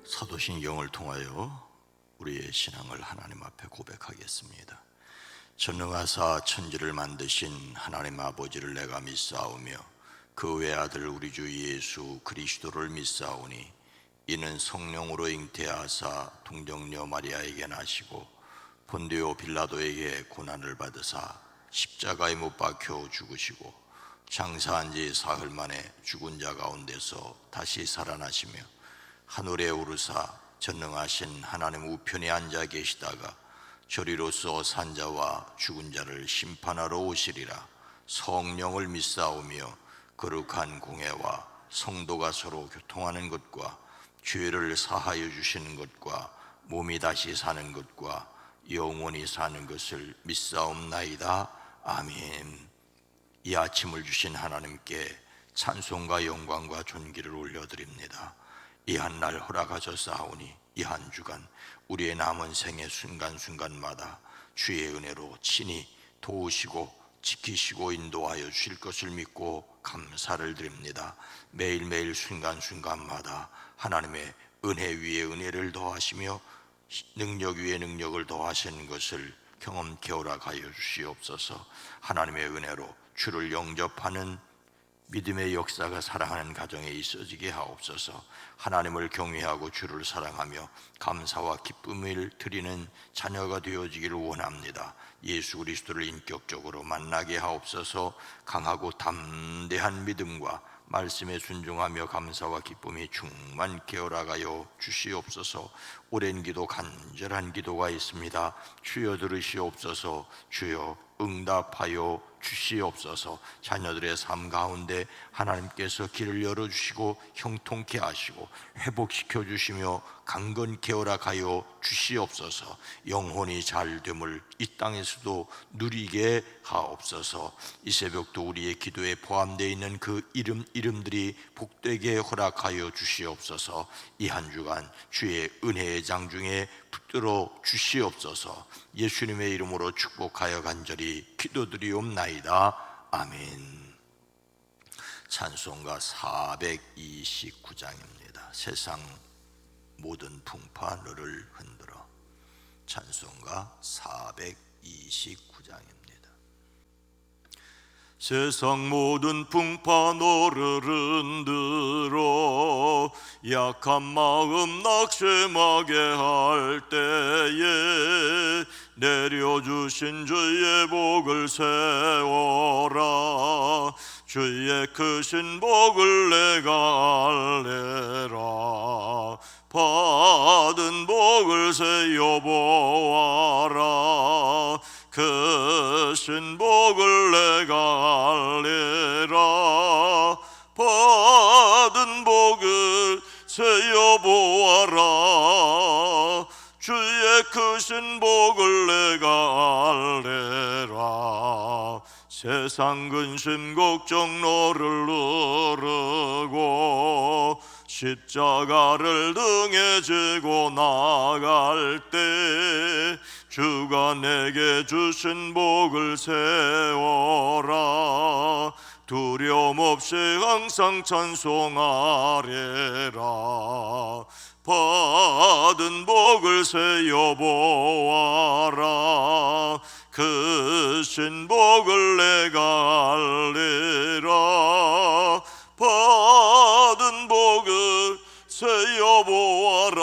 사도신경을 통하여 우리의 신앙을 하나님 앞에 고백하겠습니다. 전능하사 천지를 만드신 하나님 아버지를 내가 믿사오며 그 외아들 우리 주 예수 그리스도를 믿사오니 이는 성령으로 잉태하사 동정녀 마리아에게 나시고 본디오 빌라도에게 고난을 받으사 십자가에 못 박혀 죽으시고 장사한 지 사흘 만에 죽은 자 가운데서 다시 살아나시며 하늘에 오르사 전능하신 하나님 우편에 앉아 계시다가 저리로서 산자와 죽은 자를 심판하러 오시리라. 성령을 믿사오며 거룩한 공회와 성도가 서로 교통하는 것과 죄를 사하여 주시는 것과 몸이 다시 사는 것과 영원히 사는 것을 믿사옵나이다. 아멘. 이 아침을 주신 하나님께 찬송과 영광과 존귀를 올려드립니다. 이 한 날 허락하셨사오니 이 한 주간 우리의 남은 생의 순간순간마다 주의 은혜로 친히 도우시고 지키시고 인도하여 주실 것을 믿고 감사를 드립니다. 매일매일 순간순간마다 하나님의 은혜 위에 은혜를 더하시며 능력 위에 능력을 더하시는 것을 경험케 허락하여 주시옵소서. 하나님의 은혜로 주를 영접하는 믿음의 역사가 사랑하는 가정에 있어지게 하옵소서. 하나님을 경외하고 주를 사랑하며 감사와 기쁨을 드리는 자녀가 되어지기를 원합니다. 예수 그리스도를 인격적으로 만나게 하옵소서. 강하고 담대한 믿음과 말씀에 순종하며 감사와 기쁨이 충만케 허락하여 주시옵소서. 오랜 기도, 간절한 기도가 있습니다. 주여 들으시옵소서. 주여 응답하여 주시옵소서. 자녀들의 삶 가운데 하나님께서 길을 열어주시고 형통케 하시고 회복시켜 주시며 강건케 허락하여 주시옵소서. 영혼이 잘됨을 이 땅에서도 누리게 하옵소서. 이 새벽도 우리의 기도에 포함되어 있는 그 이름들이 복되게 허락하여 주시옵소서. 이 한 주간 주의 은혜의 장중에 붙들어 주시옵소서. 예수님의 이름으로 축복하여 간절히 기도드리옵나이다. 아멘. 찬송가 429장입니다. 세상 모든 풍파 너를 흔들어. 찬송가 429장입니다. 세상 모든 풍파 너를 흔들어 약한 마음 낙심하게 할 때에 내려주신 주의 복을 세워라. 주의 크신 복을 내가 알래라. 받은 복을 세어 보아라. 크신 복을 내가 알래라. 받은 복을 세어 보아라. 주의 크신 복을 내가 알래라. 세상 근심 걱정 너를 누르고 십자가를 등에 지고 나갈 때 주가 내게 주신 복을 세워라. 두려움 없이 항상 찬송하리라. 받은 복을 세어 보아라. 크신 복을 내가 알리라. 받은 복을 세어 보아라.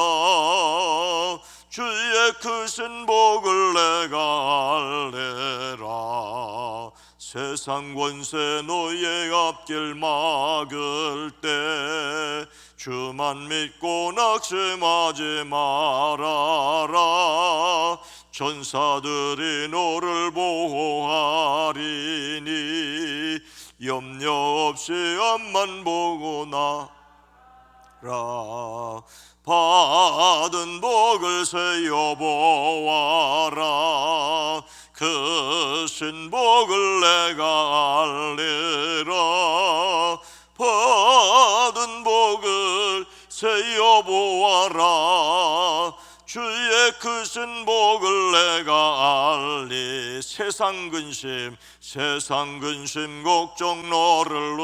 주의 크신 복을 내가 알리라. 세상 권세 너의 앞길 막을 때 주만 믿고 낙심하지 말아라. 천사들이 너를 보호하리니 염려 없이 앞만 보고 나라. 받은 복을 세어 보아라. 크신 복을 내가 알리라. 받은 복을 세어 보아라. 주의 크신 복을 내가 알리. 세상 근심 걱정 너를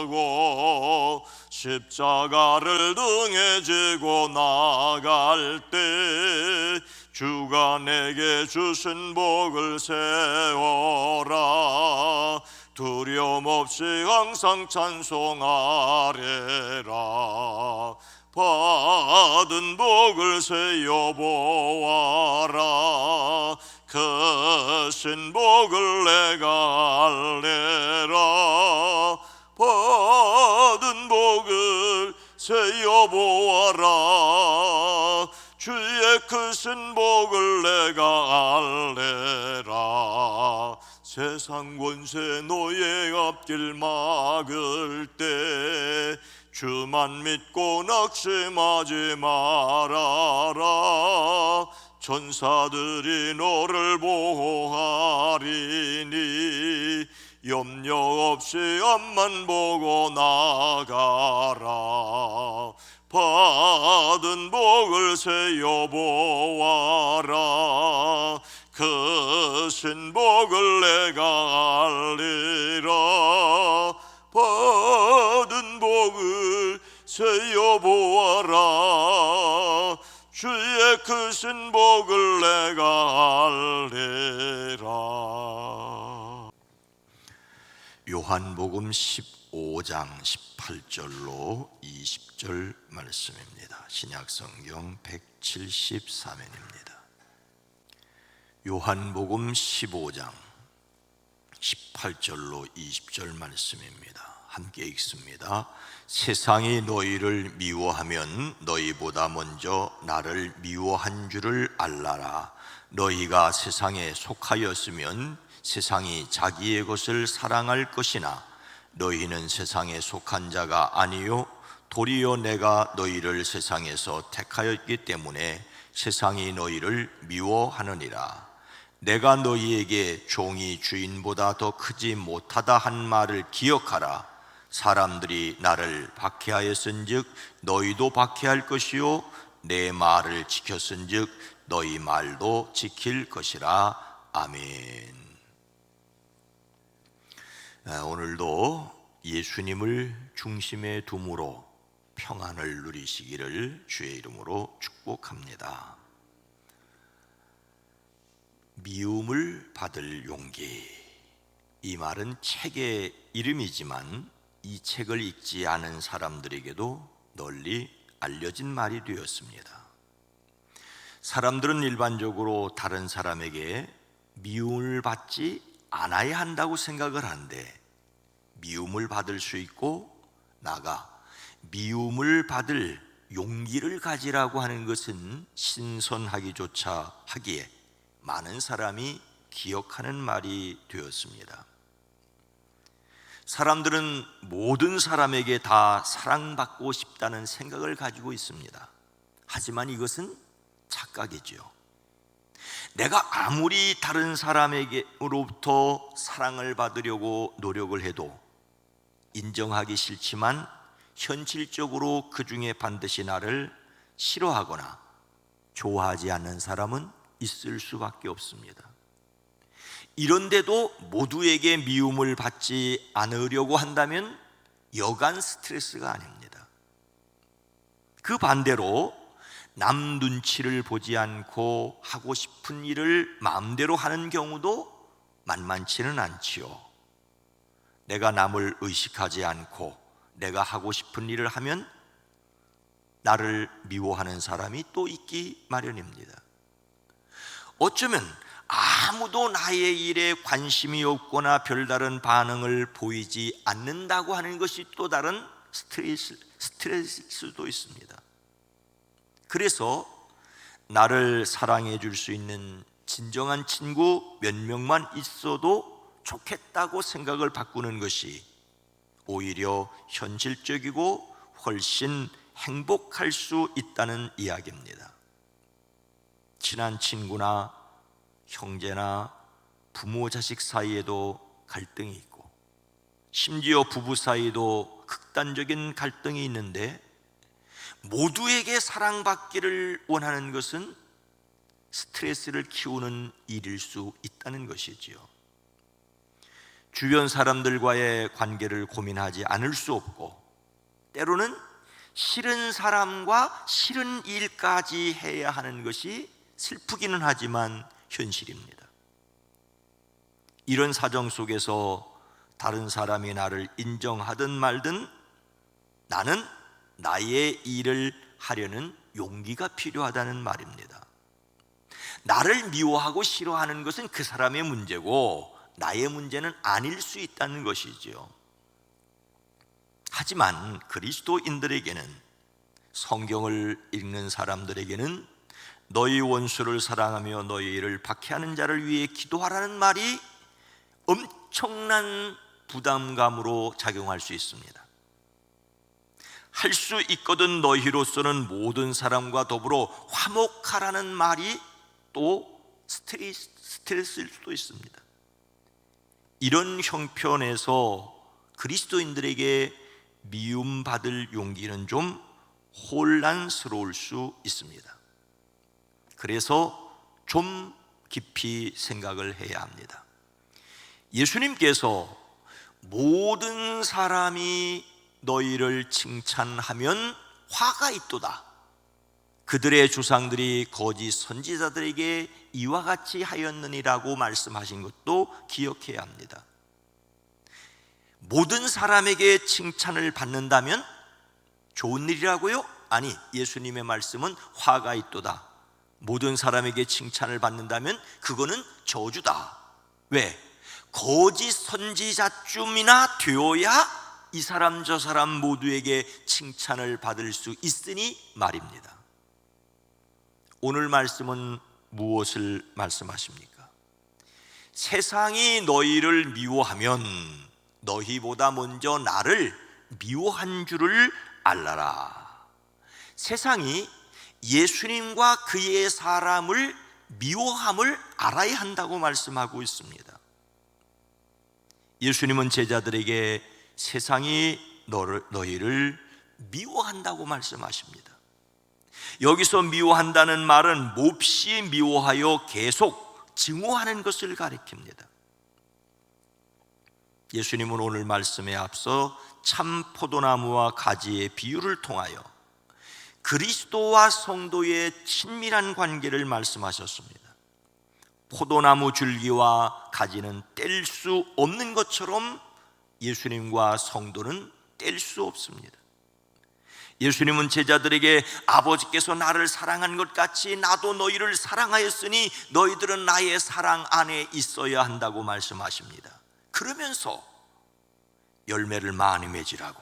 누르고 십자가를 등에 지고 나갈 때 주가 내게 주신 복을 세워라. 두려움 없이 항상 찬송하리라. 받은 복을 세어 보아라. 크신 복을 내가 알리라. 받은 복을 세어 보아라. 주의 크신 복을 내가 알리라. 세상 권세 너의 앞길 막을 때 주만 믿고 낙심하지 말아라. 천사들이 너를 보호하리니 염려 없이 앞만 보고 나가라. 받은 복을 세어 보아라. 크신 복을 내가 알리라. 받은 복을 세어 보아라. 주의 크신 복을 내가 알리라. 요한복음 15장 18절로 20절 말씀입니다. 신약성경 173면입니다. 요한복음 15장 18절로 20절 말씀입니다. 함께 읽습니다. 세상이 너희를 미워하면 너희보다 먼저 나를 미워한 줄을 알라라. 너희가 세상에 속하였으면 세상이 자기의 것을 사랑할 것이나 너희는 세상에 속한 자가 아니요 도리어 내가 너희를 세상에서 택하였기 때문에 세상이 너희를 미워하느니라. 내가 너희에게 종이 주인보다 더 크지 못하다 한 말을 기억하라. 사람들이 나를 박해하였은즉 너희도 박해할 것이요 내 말을 지켰은즉 너희 말도 지킬 것이라. 아멘. 오늘도 예수님을 중심에 둠으로 평안을 누리시기를 주의 이름으로 축복합니다. 미움을 받을 용기, 이 말은 책의 이름이지만 이 책을 읽지 않은 사람들에게도 널리 알려진 말이 되었습니다. 사람들은 일반적으로 다른 사람에게 미움을 받지 않아야 한다고 생각을 하는데, 미움을 받을 수 있고 나가 미움을 받을 용기를 가지라고 하는 것은 신선하기조차 하기에 많은 사람이 기억하는 말이 되었습니다. 사람들은 모든 사람에게 다 사랑받고 싶다는 생각을 가지고 있습니다. 하지만 이것은 착각이지요. 내가 아무리 다른 사람에게로부터 사랑을 받으려고 노력을 해도 인정하기 싫지만 현실적으로 그 중에 반드시 나를 싫어하거나 좋아하지 않는 사람은 있을 수밖에 없습니다. 이런데도 모두에게 미움을 받지 않으려고 한다면 여간 스트레스가 아닙니다. 그 반대로 남 눈치를 보지 않고 하고 싶은 일을 마음대로 하는 경우도 만만치는 않지요. 내가 남을 의식하지 않고 내가 하고 싶은 일을 하면 나를 미워하는 사람이 또 있기 마련입니다. 어쩌면 아무도 나의 일에 관심이 없거나 별다른 반응을 보이지 않는다고 하는 것이 또 다른 스트레스일 수도 있습니다. 그래서 나를 사랑해 줄 수 있는 진정한 친구 몇 명만 있어도 좋겠다고 생각을 바꾸는 것이 오히려 현실적이고 훨씬 행복할 수 있다는 이야기입니다. 친한 친구나 형제나 부모 자식 사이에도 갈등이 있고, 심지어 부부 사이에도 극단적인 갈등이 있는데, 모두에게 사랑받기를 원하는 것은 스트레스를 키우는 일일 수 있다는 것이지요. 주변 사람들과의 관계를 고민하지 않을 수 없고, 때로는 싫은 사람과 싫은 일까지 해야 하는 것이 슬프기는 하지만 현실입니다. 이런 사정 속에서 다른 사람이 나를 인정하든 말든 나는 나의 일을 하려는 용기가 필요하다는 말입니다. 나를 미워하고 싫어하는 것은 그 사람의 문제고 나의 문제는 아닐 수 있다는 것이죠. 하지만 그리스도인들에게는, 성경을 읽는 사람들에게는 너희 원수를 사랑하며 너희 일을 박해하는 자를 위해 기도하라는 말이 엄청난 부담감으로 작용할 수 있습니다. 할 수 있거든 너희로서는 모든 사람과 더불어 화목하라는 말이 또 스트레스일 수도 있습니다. 이런 형편에서 그리스도인들에게 미움받을 용기는 좀 혼란스러울 수 있습니다. 그래서 좀 깊이 생각을 해야 합니다. 예수님께서 모든 사람이 너희를 칭찬하면 화가 있도다, 그들의 조상들이 거짓 선지자들에게 이와 같이 하였느니라고 말씀하신 것도 기억해야 합니다. 모든 사람에게 칭찬을 받는다면 좋은 일이라고요? 아니, 예수님의 말씀은 화가 있도다. 모든 사람에게 칭찬을 받는다면 그거는 저주다. 왜? 거짓 선지자쯤이나 되어야 이 사람 저 사람 모두에게 칭찬을 받을 수 있으니 말입니다. 오늘 말씀은 무엇을 말씀하십니까? 세상이 너희를 미워하면 너희보다 먼저 나를 미워한 줄을 알라라. 세상이 예수님과 그의 사람을 미워함을 알아야 한다고 말씀하고 있습니다. 예수님은 제자들에게 세상이 너희를 미워한다고 말씀하십니다. 여기서 미워한다는 말은 몹시 미워하여 계속 증오하는 것을 가리킵니다. 예수님은 오늘 말씀에 앞서 참 포도나무와 가지의 비유를 통하여 그리스도와 성도의 친밀한 관계를 말씀하셨습니다. 포도나무 줄기와 가지는 뗄 수 없는 것처럼 예수님과 성도는 뗄 수 없습니다. 예수님은 제자들에게 아버지께서 나를 사랑한 것 같이 나도 너희를 사랑하였으니 너희들은 나의 사랑 안에 있어야 한다고 말씀하십니다. 그러면서 열매를 많이 맺으라고,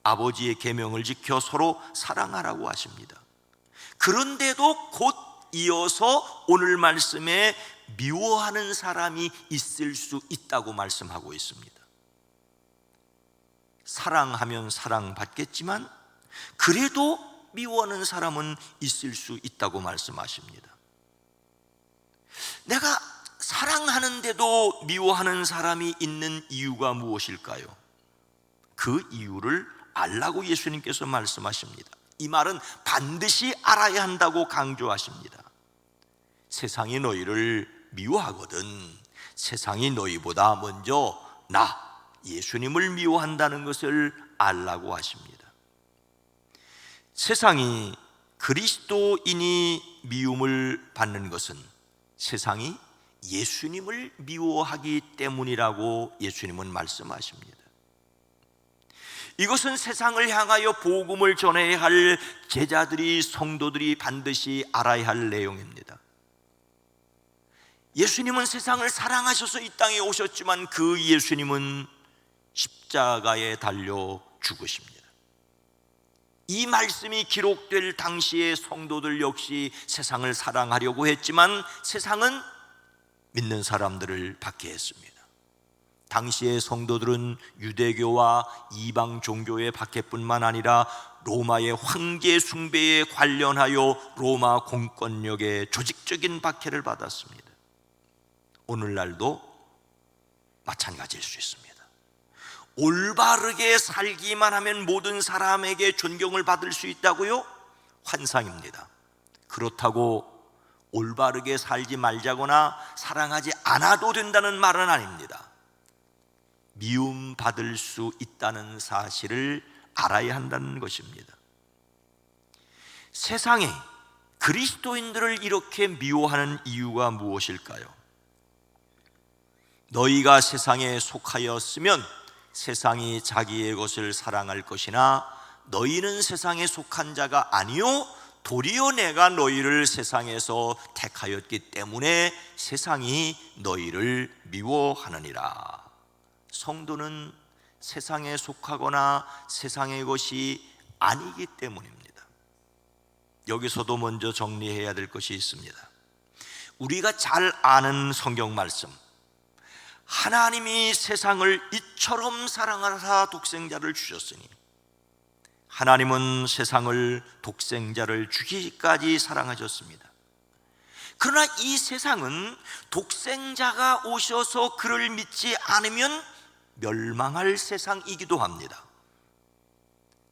아버지의 계명을 지켜 서로 사랑하라고 하십니다. 그런데도 곧 이어서 오늘 말씀에 미워하는 사람이 있을 수 있다고 말씀하고 있습니다. 사랑하면 사랑받겠지만 그래도 미워하는 사람은 있을 수 있다고 말씀하십니다. 내가 사랑하는데도 미워하는 사람이 있는 이유가 무엇일까요? 그 이유를 알라고 예수님께서 말씀하십니다. 이 말은 반드시 알아야 한다고 강조하십니다. 세상이 너희를 미워하거든 세상이 너희보다 먼저 나 예수님을 미워한다는 것을 알라고 하십니다. 세상이 그리스도인이 미움을 받는 것은 세상이 예수님을 미워하기 때문이라고 예수님은 말씀하십니다. 이것은 세상을 향하여 복음을 전해야 할 제자들이, 성도들이 반드시 알아야 할 내용입니다. 예수님은 세상을 사랑하셔서 이 땅에 오셨지만 그 예수님은 십자가에 달려 죽으십니다. 이 말씀이 기록될 당시의 성도들 역시 세상을 사랑하려고 했지만 세상은 믿는 사람들을 박해했습니다. 당시의 성도들은 유대교와 이방 종교의 박해뿐만 아니라 로마의 황제 숭배에 관련하여 로마 공권력의 조직적인 박해를 받았습니다. 오늘날도 마찬가지일 수 있습니다. 올바르게 살기만 하면 모든 사람에게 존경을 받을 수 있다고요? 환상입니다. 그렇다고 올바르게 살지 말자거나 사랑하지 않아도 된다는 말은 아닙니다. 미움받을 수 있다는 사실을 알아야 한다는 것입니다. 세상에 그리스도인들을 이렇게 미워하는 이유가 무엇일까요? 너희가 세상에 속하였으면 세상이 자기의 것을 사랑할 것이나 너희는 세상에 속한 자가 아니요 도리어 내가 너희를 세상에서 택하였기 때문에 세상이 너희를 미워하느니라. 성도는 세상에 속하거나 세상의 것이 아니기 때문입니다. 여기서도 먼저 정리해야 될 것이 있습니다. 우리가 잘 아는 성경 말씀, 하나님이 세상을 이처럼 사랑하사 독생자를 주셨으니, 하나님은 세상을 독생자를 주기까지 사랑하셨습니다. 그러나 이 세상은 독생자가 오셔서 그를 믿지 않으면 멸망할 세상이기도 합니다.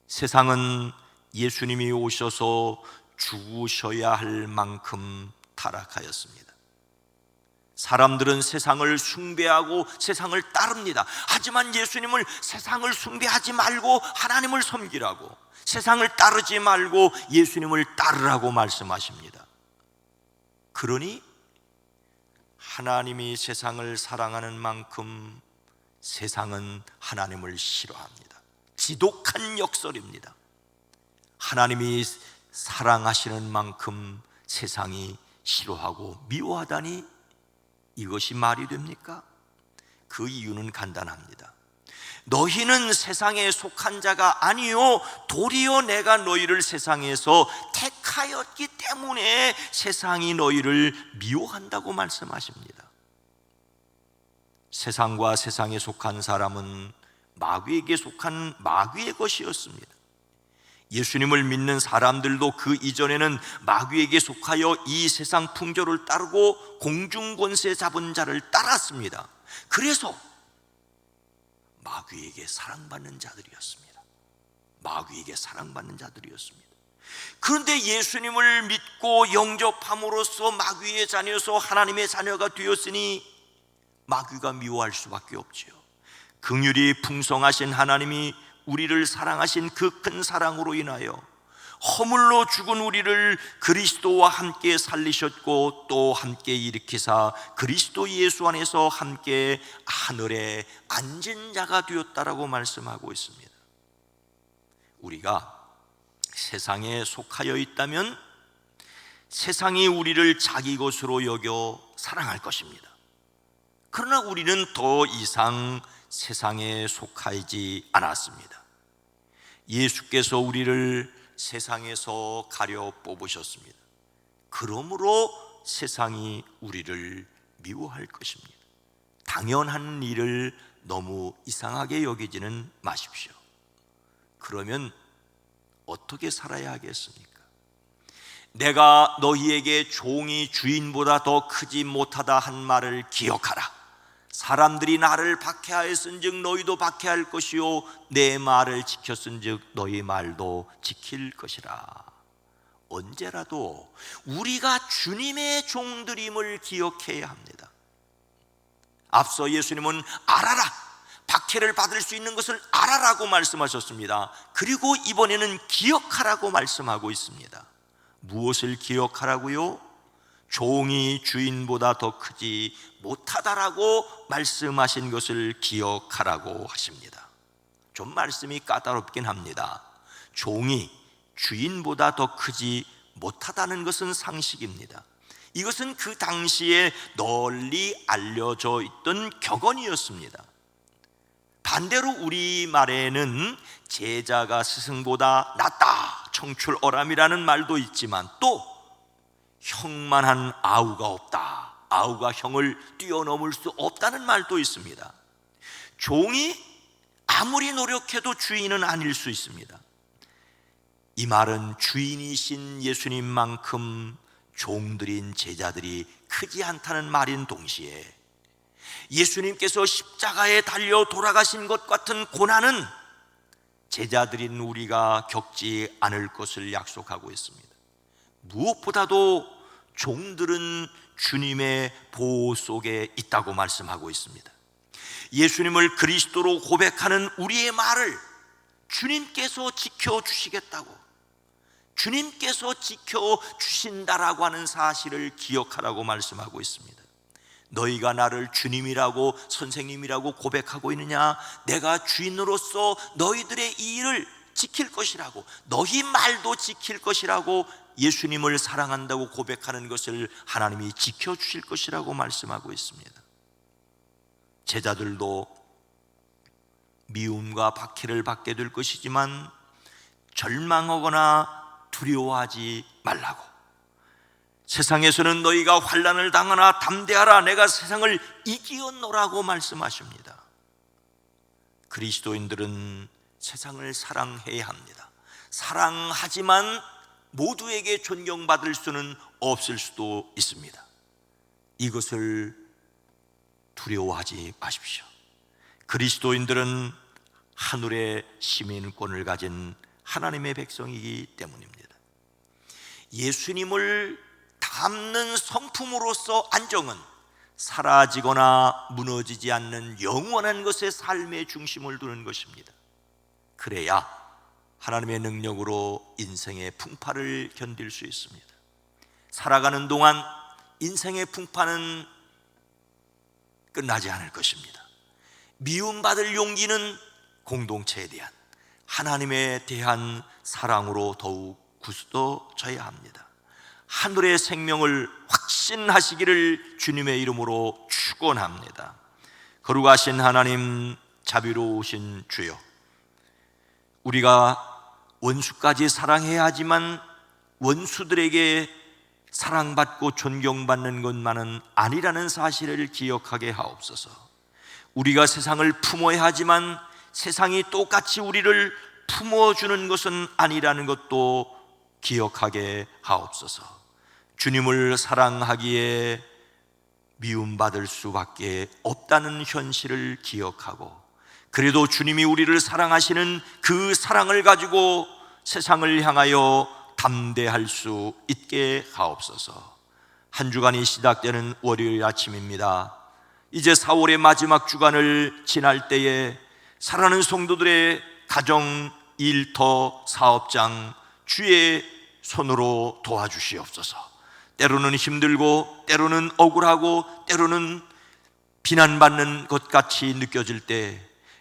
세상은 예수님이 오셔서 죽으셔야 할 만큼 타락하였습니다. 사람들은 세상을 숭배하고 세상을 따릅니다. 하지만 예수님을 세상을 숭배하지 말고 하나님을 섬기라고, 세상을 따르지 말고 예수님을 따르라고 말씀하십니다. 그러니 하나님이 세상을 사랑하는 만큼 세상은 하나님을 싫어합니다. 지독한 역설입니다. 하나님이 사랑하시는 만큼 세상이 싫어하고 미워하다니, 이것이 말이 됩니까? 그 이유는 간단합니다. 너희는 세상에 속한 자가 아니요 도리어 내가 너희를 세상에서 택하였기 때문에 세상이 너희를 미워한다고 말씀하십니다. 세상과 세상에 속한 사람은 마귀에게 속한 마귀의 것이었습니다. 예수님을 믿는 사람들도 그 이전에는 마귀에게 속하여 이 세상 풍조를 따르고 공중권세 잡은 자를 따랐습니다. 그래서 마귀에게 사랑받는 자들이었습니다. 마귀에게 사랑받는 자들이었습니다. 그런데 예수님을 믿고 영접함으로써 마귀의 자녀서 하나님의 자녀가 되었으니 마귀가 미워할 수밖에 없지요. 긍휼이 풍성하신 하나님이 우리를 사랑하신 그 큰 사랑으로 인하여 허물로 죽은 우리를 그리스도와 함께 살리셨고 또 함께 일으키사 그리스도 예수 안에서 함께 하늘에 앉은 자가 되었다라고 말씀하고 있습니다. 우리가 세상에 속하여 있다면 세상이 우리를 자기 것으로 여겨 사랑할 것입니다. 그러나 우리는 더 이상 세상에 속하지 않았습니다. 예수께서 우리를 세상에서 가려 뽑으셨습니다. 그러므로 세상이 우리를 미워할 것입니다. 당연한 일을 너무 이상하게 여기지는 마십시오. 그러면 어떻게 살아야 하겠습니까? 내가 너희에게 종이 주인보다 더 크지 못하다 한 말을 기억하라. 사람들이 나를 박해하였은즉 너희도 박해할 것이요 내 말을 지켰은즉 너희 말도 지킬 것이라. 언제라도 우리가 주님의 종들임을 기억해야 합니다. 앞서 예수님은 알아라, 박해를 받을 수 있는 것을 알아라고 말씀하셨습니다. 그리고 이번에는 기억하라고 말씀하고 있습니다. 무엇을 기억하라고요? 종이 주인보다 더 크지 못하다라고 말씀하신 것을 기억하라고 하십니다. 좀 말씀이 까다롭긴 합니다. 종이 주인보다 더 크지 못하다는 것은 상식입니다. 이것은 그 당시에 널리 알려져 있던 격언이었습니다. 반대로 우리말에는 제자가 스승보다 낫다, 청출어람이라는 말도 있지만 또 형만한 아우가 없다, 아우가 형을 뛰어넘을 수 없다는 말도 있습니다. 종이 아무리 노력해도 주인은 아닐 수 있습니다. 이 말은 주인이신 예수님만큼 종들인 제자들이 크지 않다는 말인 동시에 예수님께서 십자가에 달려 돌아가신 것 같은 고난은 제자들인 우리가 겪지 않을 것을 약속하고 있습니다. 무엇보다도 종들은 주님의 보호 속에 있다고 말씀하고 있습니다. 예수님을 그리스도로 고백하는 우리의 말을 주님께서 지켜주시겠다고, 주님께서 지켜주신다라고 하는 사실을 기억하라고 말씀하고 있습니다. 너희가 나를 주님이라고 선생님이라고 고백하고 있느냐? 내가 주인으로서 너희들의 이 일을 지킬 것이라고, 너희 말도 지킬 것이라고, 예수님을 사랑한다고 고백하는 것을 하나님이 지켜주실 것이라고 말씀하고 있습니다. 제자들도 미움과 박해를 받게 될 것이지만 절망하거나 두려워하지 말라고, 세상에서는 너희가 환난을 당하나 담대하라, 내가 세상을 이기었노라고 말씀하십니다. 그리스도인들은 세상을 사랑해야 합니다. 사랑하지만 모두에게 존경받을 수는 없을 수도 있습니다. 이것을 두려워하지 마십시오. 그리스도인들은 하늘의 시민권을 가진 하나님의 백성이기 때문입니다. 예수님을 닮는 성품으로서 안정은 사라지거나 무너지지 않는 영원한 것의 삶의 중심을 두는 것입니다. 그래야 하나님의 능력으로 인생의 풍파를 견딜 수 있습니다. 살아가는 동안 인생의 풍파는 끝나지 않을 것입니다. 미움받을 용기는 공동체에 대한, 하나님에 대한 사랑으로 더욱 굳어져야 합니다. 하늘의 생명을 확신하시기를 주님의 이름으로 축원합니다. 거룩하신 하나님, 자비로우신 주여, 우리가 원수까지 사랑해야 하지만 원수들에게 사랑받고 존경받는 것만은 아니라는 사실을 기억하게 하옵소서. 우리가 세상을 품어야 하지만 세상이 똑같이 우리를 품어주는 것은 아니라는 것도 기억하게 하옵소서. 주님을 사랑하기에 미움받을 수밖에 없다는 현실을 기억하고, 그래도 주님이 우리를 사랑하시는 그 사랑을 가지고 세상을 향하여 담대할 수 있게 하옵소서. 한 주간이 시작되는 월요일 아침입니다. 이제 4월의 마지막 주간을 지날 때에 사랑하는 성도들의 가정, 일터, 사업장 주의 손으로 도와주시옵소서. 때로는 힘들고 때로는 억울하고 때로는 비난받는 것 같이 느껴질 때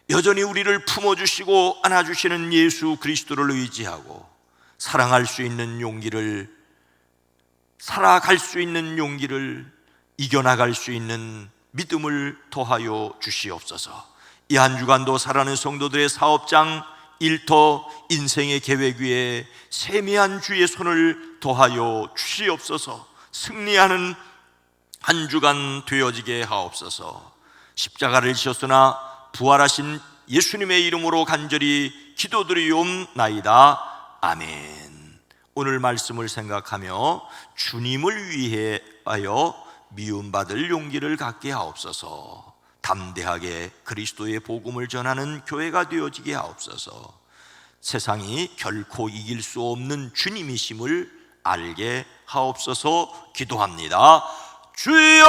여전히 우리를 품어주시고 안아주시는 예수 그리스도를 의지하고 사랑할 수 있는 용기를, 살아갈 수 있는 용기를, 이겨나갈 수 있는 믿음을 더하여 주시옵소서. 이 한 주간도 사랑하는 성도들의 사업장, 일터, 인생의 계획 위에 세미한 주의 손을 더하여 주시옵소서. 승리하는 한 주간 되어지게 하옵소서. 십자가를 지셨으나 부활하신 예수님의 이름으로 간절히 기도드리옵나이다. 아멘. 오늘 말씀을 생각하며 주님을 위하여 미움받을 용기를 갖게 하옵소서. 담대하게 그리스도의 복음을 전하는 교회가 되어지게 하옵소서. 세상이 결코 이길 수 없는 주님이심을 알게 하옵소서. 기도합니다. 주여!